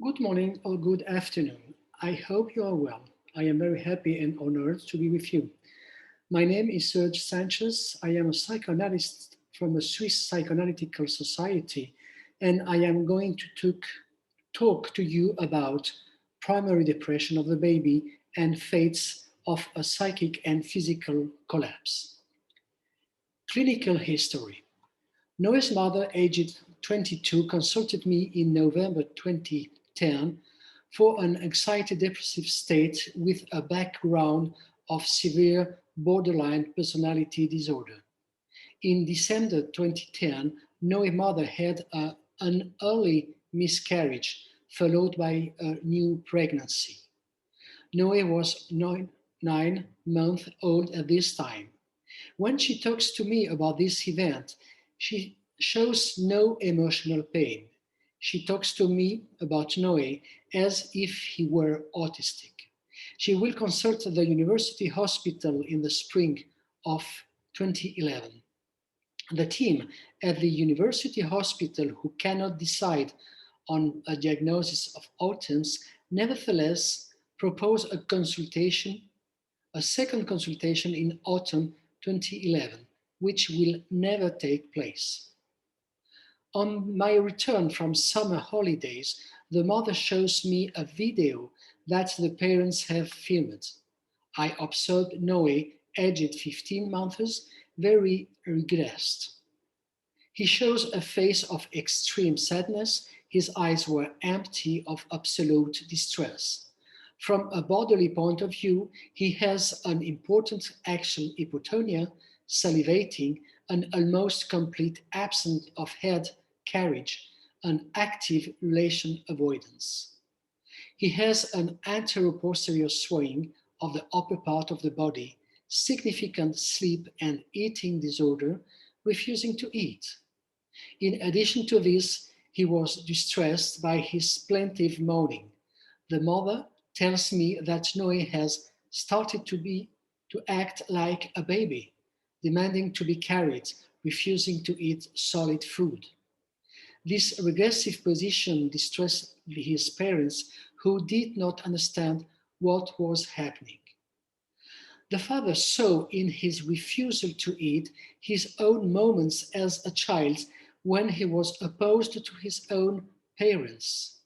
Good morning or good afternoon. I hope you are well. I am very happy and honored to be with you. My name is Sergio Sanchez. I am a psychoanalyst from a Swiss Psychoanalytical Society, and I am going to talk to you about primary depression of the baby and fates of a psychic and physical collapse. Clinical history. Noah's mother, aged 22, consulted me in November 2010 for an anxiety depressive state with a background of severe borderline personality disorder. In December 2010, Noah's mother had an early miscarriage followed by a new pregnancy. Noah was 9 months old at this time. When she talks to me about this event, she shows no emotional pain. She talks to me about Noe as if he were autistic. She will consult the university hospital in the spring of 2011. The team at the university hospital who cannot decide on a diagnosis of autism nevertheless propose a second consultation in autumn 2011, which will never take place. On my return from summer holidays, the mother shows me a video that the parents have filmed. I observed Noe, aged 15 months, very regressed. He shows a face of extreme sadness. His eyes were empty of absolute distress. From a bodily point of view, he has an important action hypotonia, salivating, an almost complete absence of head carriage, an active relation avoidance. He has an anteroposterior swaying of the upper part of the body, significant sleep and eating disorder, refusing to eat. In addition to this, he was distressed by his plaintive moaning. The mother tells me that Noe has started to act like a baby, demanding to be carried, refusing to eat solid food. This regressive position distressed his parents, who did not understand what was happening. The father saw in his refusal to eat his own moments as a child when he was opposed to his own parents.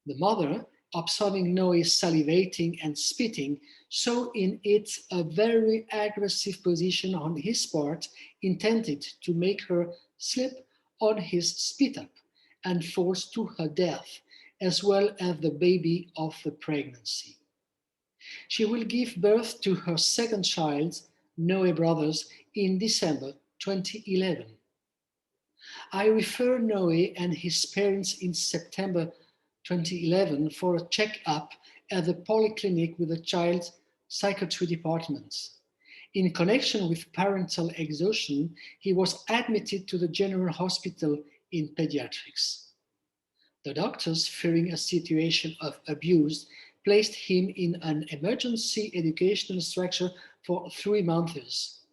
The mother, observing Noe salivating and spitting, saw in it a very aggressive position on his part intended to make her slip on his spit up and falls to her death, as well as the baby of the pregnancy. She will give birth to her second child, Noe Brothers, in December 2011. I refer Noe and his parents in September 2011 for a checkup at the polyclinic with the child psychiatry department. In connection with parental exhaustion, he was admitted to the General Hospital in pediatrics. The doctors, fearing a situation of abuse, placed him in an emergency educational structure for 3 months.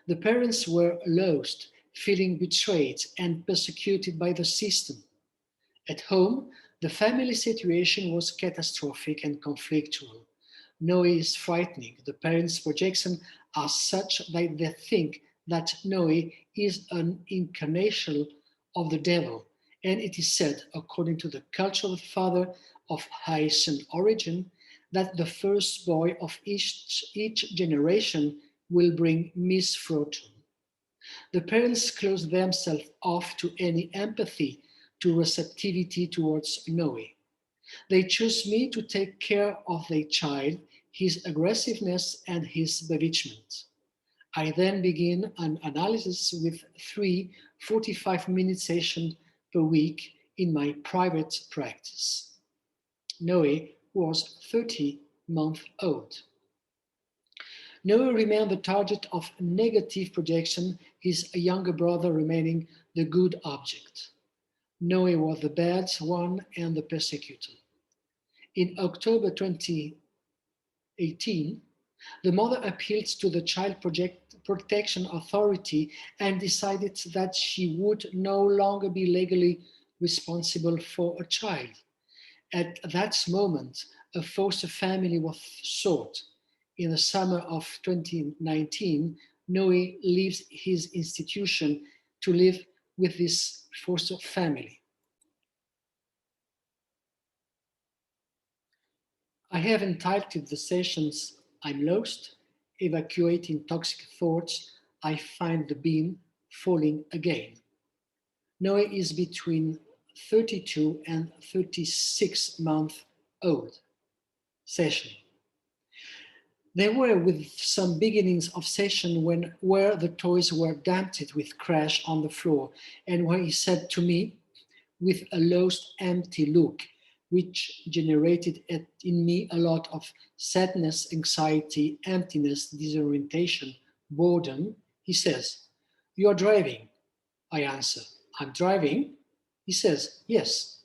The parents were lost, feeling betrayed and persecuted by the system. At home, the family situation was catastrophic and conflictual. Noe is frightening. The parents' projections are such that they think that Noe is an incarnation of the devil, and it is said, according to the cultural father of Haitian origin, that the first boy of each generation will bring misfortune. The parents close themselves off to any empathy, to receptivity towards Noe. They choose me to take care of their child, his aggressiveness and his bewitchment. I then begin an analysis with 3 45-minute sessions per week in my private practice. Noe was 30 months old. Noah remained the target of negative projection, his younger brother remaining the good object. Noah was the bad one and the persecutor. In October 2018, the mother appealed to the child protection authority and decided that she would no longer be legally responsible for a child. At that moment, a foster family was sought. In the summer of 2019, Noe leaves his institution to live with this foster family. I have entitled the sessions I'm Lost, Evacuating Toxic Thoughts, I Find the Beam Falling Again. Noe is between 32 and 36 months old. Session. There were with some beginnings of session when where the toys were dumped with crash on the floor and where he said to me with a lost empty look, which generated in me a lot of sadness, anxiety, emptiness, disorientation, boredom, he says, "You are driving." I answer, "I'm driving?" He says, "Yes."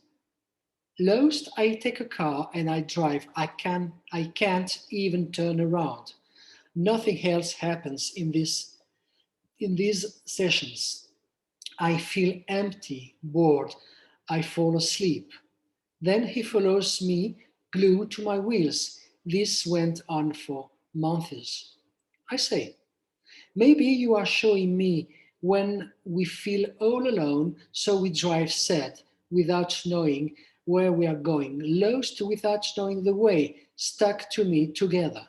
Lost, I take a car and I drive. I can't even turn around. Nothing else happens in these sessions. I feel empty, bored. I fall asleep. Then he follows me, glued to my wheels. This went on for months. I say, maybe you are showing me when we feel all alone, so we drive sad without knowing where we are going, lost without knowing the way, stuck to me together.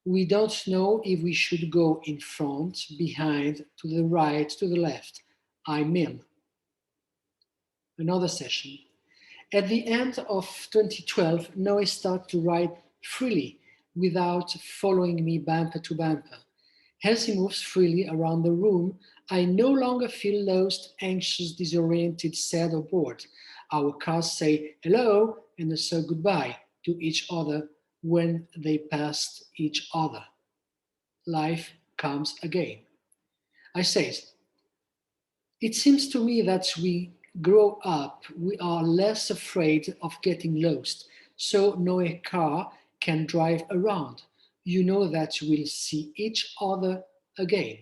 We don't know if we should go in front, behind, to the right, to the left. I'm in. Another session. At the end of 2012, Noe started to ride freely without following me bumper to bumper. As he moves freely around the room, I no longer feel lost, anxious, disoriented, sad, or bored. Our cars say hello and say goodbye to each other when they pass each other. Life comes again. I say, it seems to me that we grow up, we are less afraid of getting lost, so no car can drive around. You know that we'll see each other again.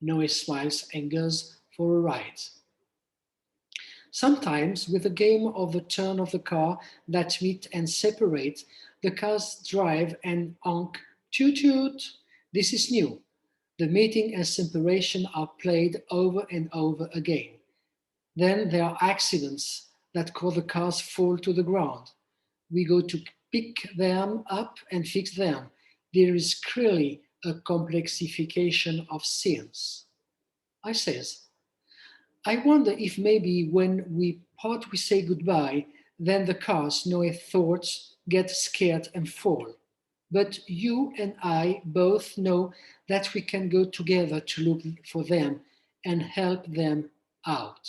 Noe smiles and goes for a ride. Sometimes, with a game of the turn of the car that meet and separate, the cars drive and honk toot toot. This is new. The meeting and separation are played over and over again. Then there are accidents that cause the cars fall to the ground. We go to pick them up and fix them. There is clearly a complexification of sins. I says, I wonder if maybe when we part we say goodbye, then the cars, no thoughts, get scared and fall. But you and I both know that we can go together to look for them and help them out.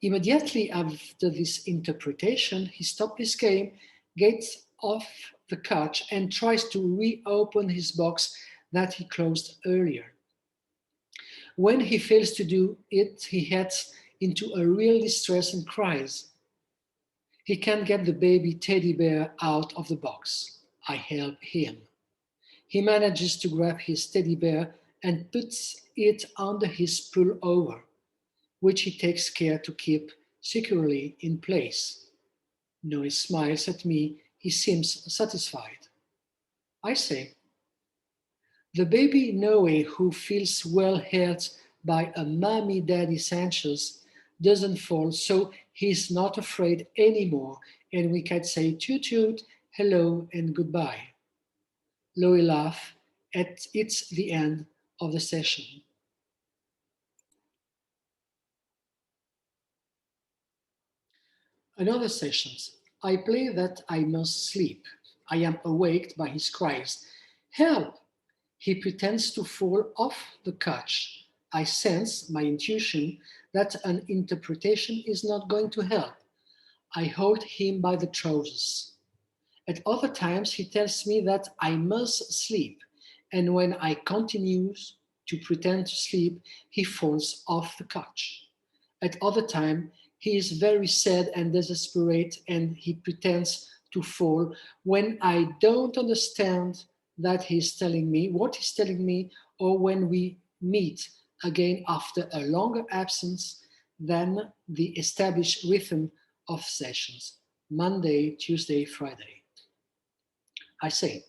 Immediately after this interpretation, he stops his game, gets off the couch, and tries to reopen his box that he closed earlier. When he fails to do it, he heads into a real distress and cries. He can't get the baby teddy bear out of the box. I help him. He manages to grab his teddy bear and puts it under his pullover, which he takes care to keep securely in place. Noe smiles at me. He seems satisfied. I say, the baby Noe, who feels well held by a mommy daddy Sanchez, doesn't fall, so he's not afraid anymore, and we can say toot toot, hello, and goodbye. Loe laughs at it's the end of the session. Another sessions. I play that I must sleep. I am awaked by his cries. Help! He pretends to fall off the couch. I sense my intuition that an interpretation is not going to help. I hold him by the trousers. At other times, he tells me that I must sleep, and when I continue to pretend to sleep, he falls off the couch. At other time, he is very sad and desperate, and he pretends to fall when I don't understand that he's telling me, what he's telling me, or when we meet again after a longer absence than the established rhythm of sessions, Monday, Tuesday, Friday. I say,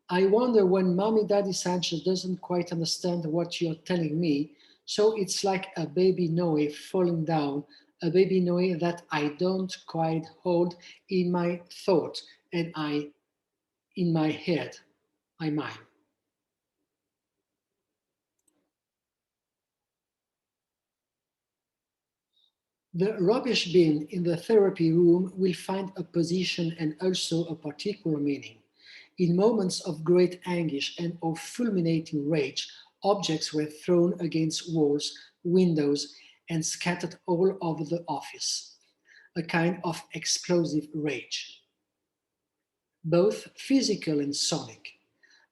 I wonder when Mommy Daddy Sanchez doesn't quite understand what you're telling me, so it's like a baby Noe falling down, a baby Noe that I don't quite hold in my thought and I in my head, my mind. The rubbish bin in the therapy room will find a position and also a particular meaning. In moments of great anguish and of fulminating rage, objects were thrown against walls, windows, and scattered all over the office. A kind of explosive rage, both physical and sonic.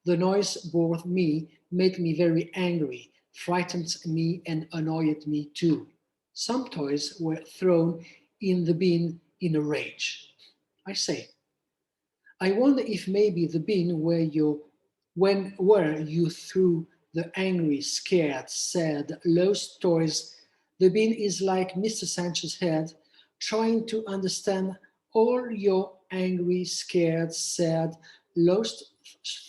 The noise bored me, made me very angry, frightened me, and annoyed me too. Some toys were thrown in the bin in a rage. I say, I wonder if maybe the bin where you threw the angry, scared, sad, lost toys, the bin is like Mr. Sanchez's head, trying to understand all your angry, scared, sad, lost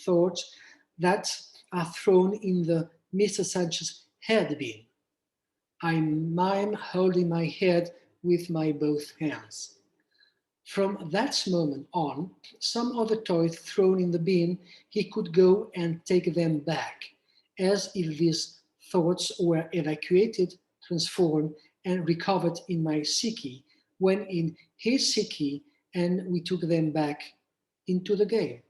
thoughts that are thrown in the Mr. Sanchez head bin. I mime holding my head with my both hands. From that moment on, some other toys thrown in the bin, he could go and take them back, as if these thoughts were evacuated, transformed, and recovered in my psyche, when in his psyche, and we took them back into the game.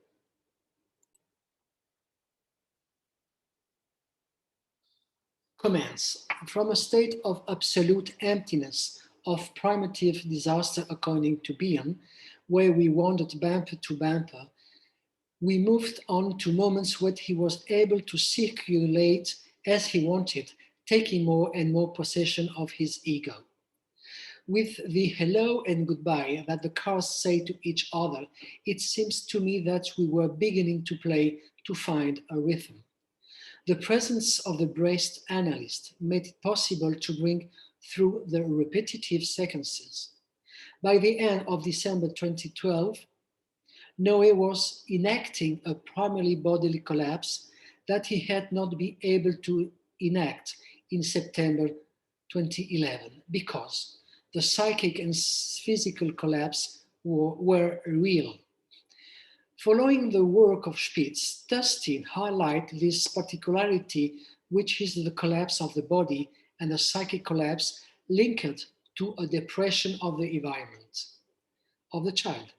Comments. From a state of absolute emptiness, of primitive disaster according to Bion, where we wandered bumper to bumper, we moved on to moments where he was able to circulate as he wanted, taking more and more possession of his ego. With the hello and goodbye that the cars say to each other, it seems to me that we were beginning to play to find a rhythm. The presence of the braced analyst made it possible to bring through the repetitive sequences. By the end of December 2012, Noé was enacting a primarily bodily collapse that he had not been able to enact in September 2011 because the psychic and physical collapse were real. Following the work of Spitz, Dustin highlights this particularity, which is the collapse of the body and a psychic collapse linked to a depression of the environment of the child.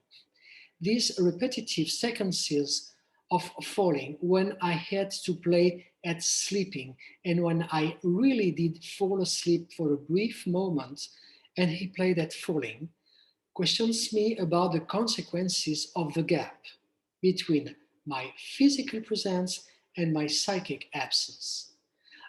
These repetitive sequences of falling when I had to play at sleeping and when I really did fall asleep for a brief moment and he played at falling, questions me about the consequences of the gap between my physical presence and my psychic absence.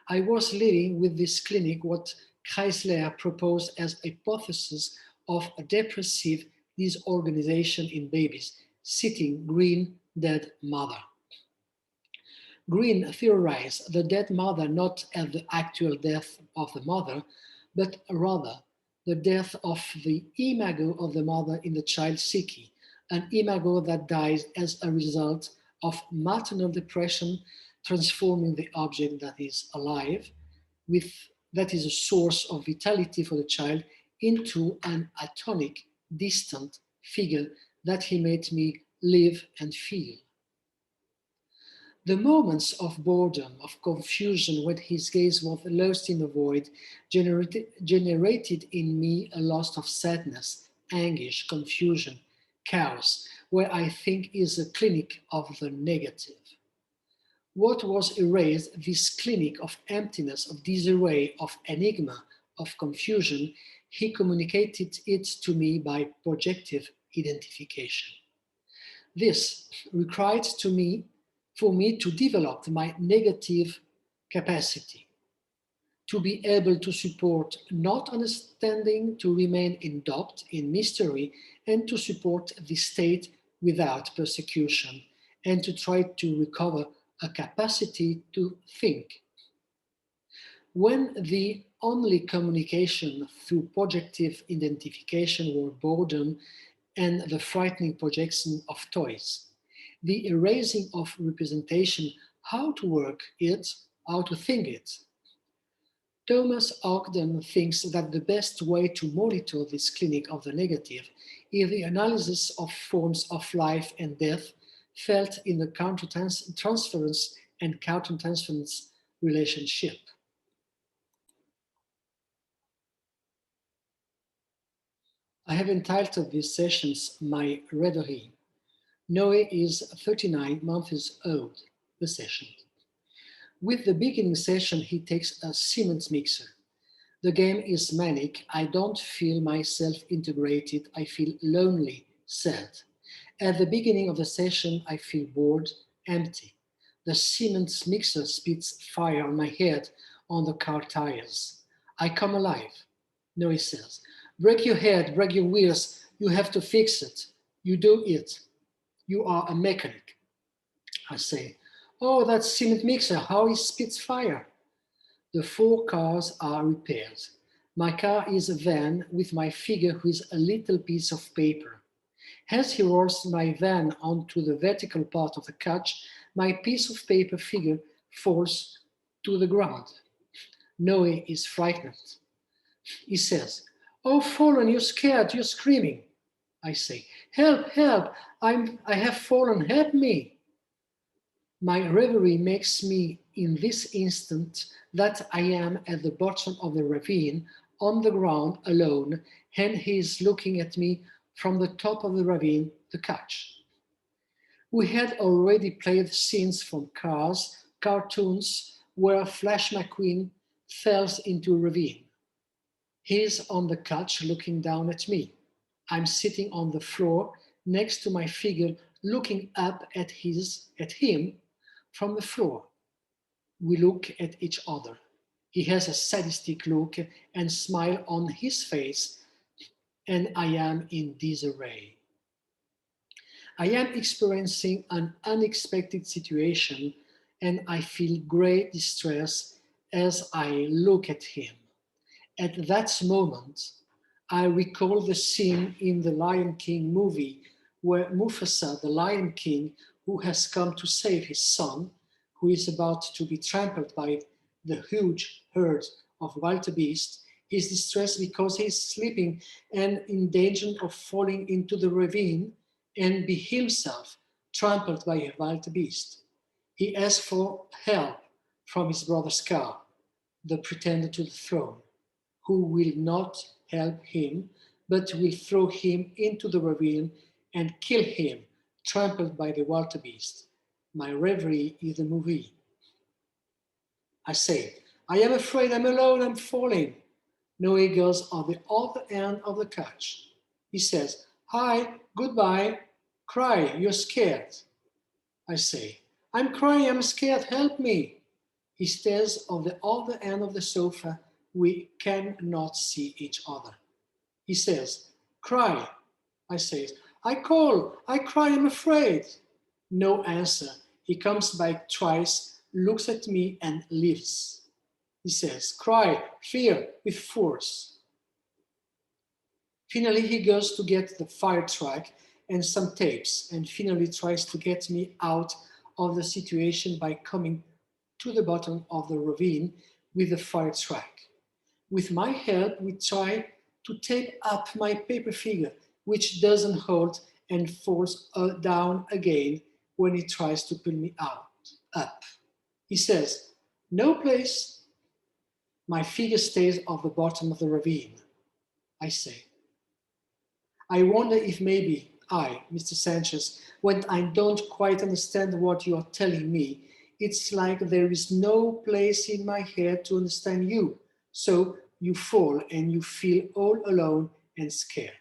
I was living with this clinic what Kreisler proposed as a hypothesis of a depressive disorganization in babies, sitting green dead mother. Green theorized the dead mother not as the actual death of the mother, but rather the death of the imago of the mother in the child's psyche, an imago that dies as a result of maternal depression, transforming the object that is alive, with that is a source of vitality for the child, into an atonic, distant figure that he made me live and feel. The moments of boredom, of confusion when his gaze was lost in the void, generated in me a loss of sadness, anguish, confusion, chaos, where I think is a clinic of the negative. What was erased, this clinic of emptiness, of disarray, of enigma, of confusion, he communicated it to me by projective identification. This required for me to develop my negative capacity, to be able to support not understanding, to remain in doubt, in mystery, and to support the state without persecution, and to try to recover a capacity to think. When the only communication through projective identification were boredom and the frightening projection of toys, the erasing of representation, how to work it, how to think it. Thomas Ogden thinks that the best way to monitor this clinic of the negative is the analysis of forms of life and death felt in the countertransference and countertransference relationship. I have entitled these sessions My Reverie. Noe is 39 months old, the session. With the beginning session, he takes a cement mixer. The game is manic. I don't feel myself integrated. I feel lonely, sad. At the beginning of the session, I feel bored, empty. The cement mixer spits fire on my head on the car tires. I come alive. Noe says, break your head, break your wheels. You have to fix it. You do it. You are a mechanic. I say, oh, that cement mixer, how it spits fire. The four cars are repaired. My car is a van with my figure who is a little piece of paper. As he rolls my van onto the vertical part of the couch, my piece of paper figure falls to the ground. Noe is frightened. He says, oh, fallen, you're scared, you're screaming. I say, help, help, I have fallen, help me. My reverie makes me in this instant that I am at the bottom of the ravine on the ground alone, and he is looking at me from the top of the ravine, the couch. We had already played scenes from Cars, cartoons where Flash McQueen falls into a ravine. He's on the couch looking down at me. I'm sitting on the floor next to my figure looking up at him from the floor. We look at each other. He has a sadistic look and smile on his face, and I am in disarray. I am experiencing an unexpected situation, and I feel great distress as I look at him. At that moment, I recall the scene in the Lion King movie where Mufasa, the Lion King, who has come to save his son, who is about to be trampled by the huge herd of wildebeest, is distressed because he is sleeping and in danger of falling into the ravine and be himself trampled by a wildebeest. He asks for help from his brother Scar, the pretender to the throne, who will not help him, but will throw him into the ravine and kill him, trampled by the wildebeest. My reverie is the movie. I say, I am afraid, I'm alone, I'm falling. Noe goes on the other end of the couch. He says, hi, goodbye, cry, you're scared. I say, I'm crying, I'm scared, help me. He stares on the other end of the sofa. We cannot see each other. He says, cry. I say, I call, I cry, I'm afraid. No answer. He comes back twice, looks at me and leaves. He says, cry, fear, with force. Finally, he goes to get the fire truck and some tapes and finally tries to get me out of the situation by coming to the bottom of the ravine with the fire truck. With my help, we try to tape up my paper figure, which doesn't hold and falls down again when he tries to pull me up. He says, no place. My figure stays at the bottom of the ravine. I say, I wonder if maybe I, Mr. Sanchez, when I don't quite understand what you are telling me, it's like there is no place in my head to understand you. So you fall and you feel all alone and scared.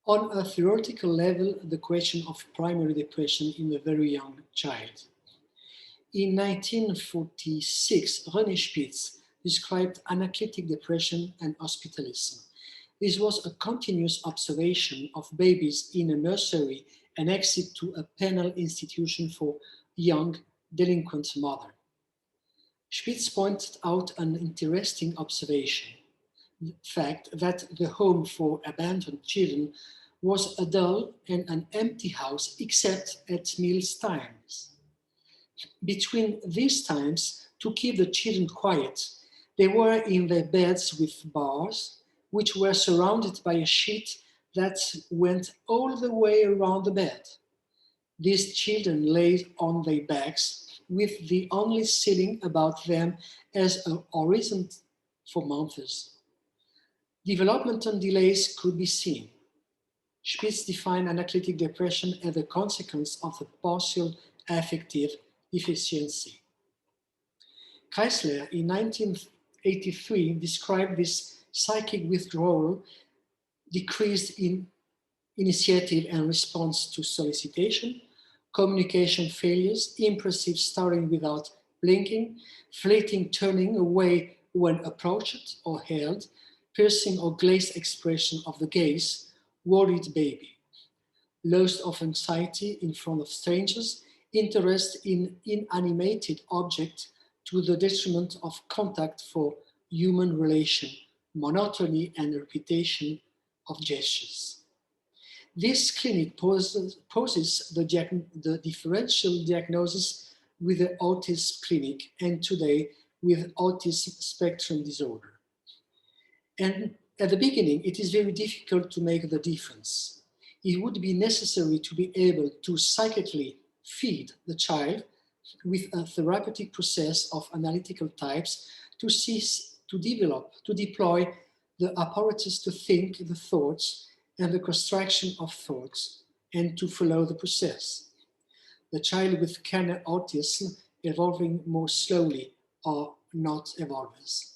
On a theoretical level, the question of primary depression in a very young child. In 1946, René Spitz described anaclitic depression and hospitalism. This was a continuous observation of babies in a nursery and exit to a penal institution for young delinquent mother. Spitz pointed out an interesting observation, the fact that the home for abandoned children was a dull and an empty house except at meals times. Between these times, to keep the children quiet, they were in their beds with bars, which were surrounded by a sheet that went all the way around the bed. These children lay on their backs with the only ceiling about them as a horizon for months. Developmental delays could be seen. Spitz defined analytic depression as a consequence of the partial affective deficiency. Kreisler in 1983 described this psychic withdrawal, decreased in initiative and response to solicitation, communication failures, impulsive starting without blinking, fleeting turning away when approached or held, piercing or glazed expression of the gaze, worried baby, loss of anxiety in front of strangers, interest in inanimated objects to the detriment of contact for human relation, monotony and repetition of gestures. This clinic poses the differential diagnosis with the autism clinic and today with autism spectrum disorder. And at the beginning, it is very difficult to make the difference. It would be necessary to be able to psychically feed the child with a therapeutic process of analytical types to cease to develop, to deploy the apparatus to think the thoughts and the construction of thoughts and to follow the process. The child with kernel autism evolving more slowly or not evolves.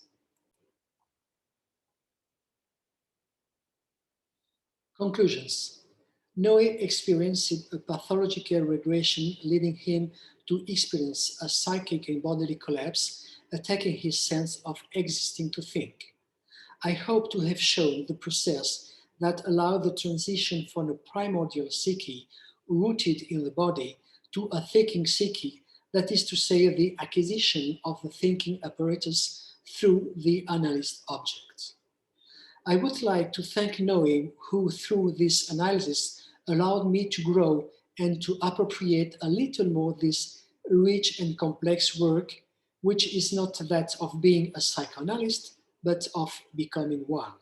Conclusions. Noe experienced a pathological regression leading him to experience a psychic and bodily collapse, attacking his sense of existing to think. I hope to have shown the process that allowed the transition from a primordial psyche rooted in the body to a thinking psyche, that is to say, the acquisition of the thinking apparatus through the analyzed object. I would like to thank Noe, who through this analysis allowed me to grow and to appropriate a little more this rich and complex work, which is not that of being a psychoanalyst, but of becoming one.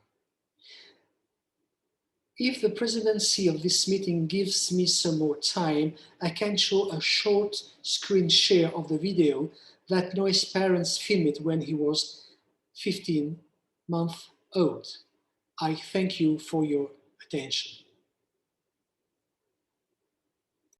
If the presidency of this meeting gives me some more time, I can show a short screen share of the video that Noe's parents filmed when he was 15 months old. I thank you for your attention.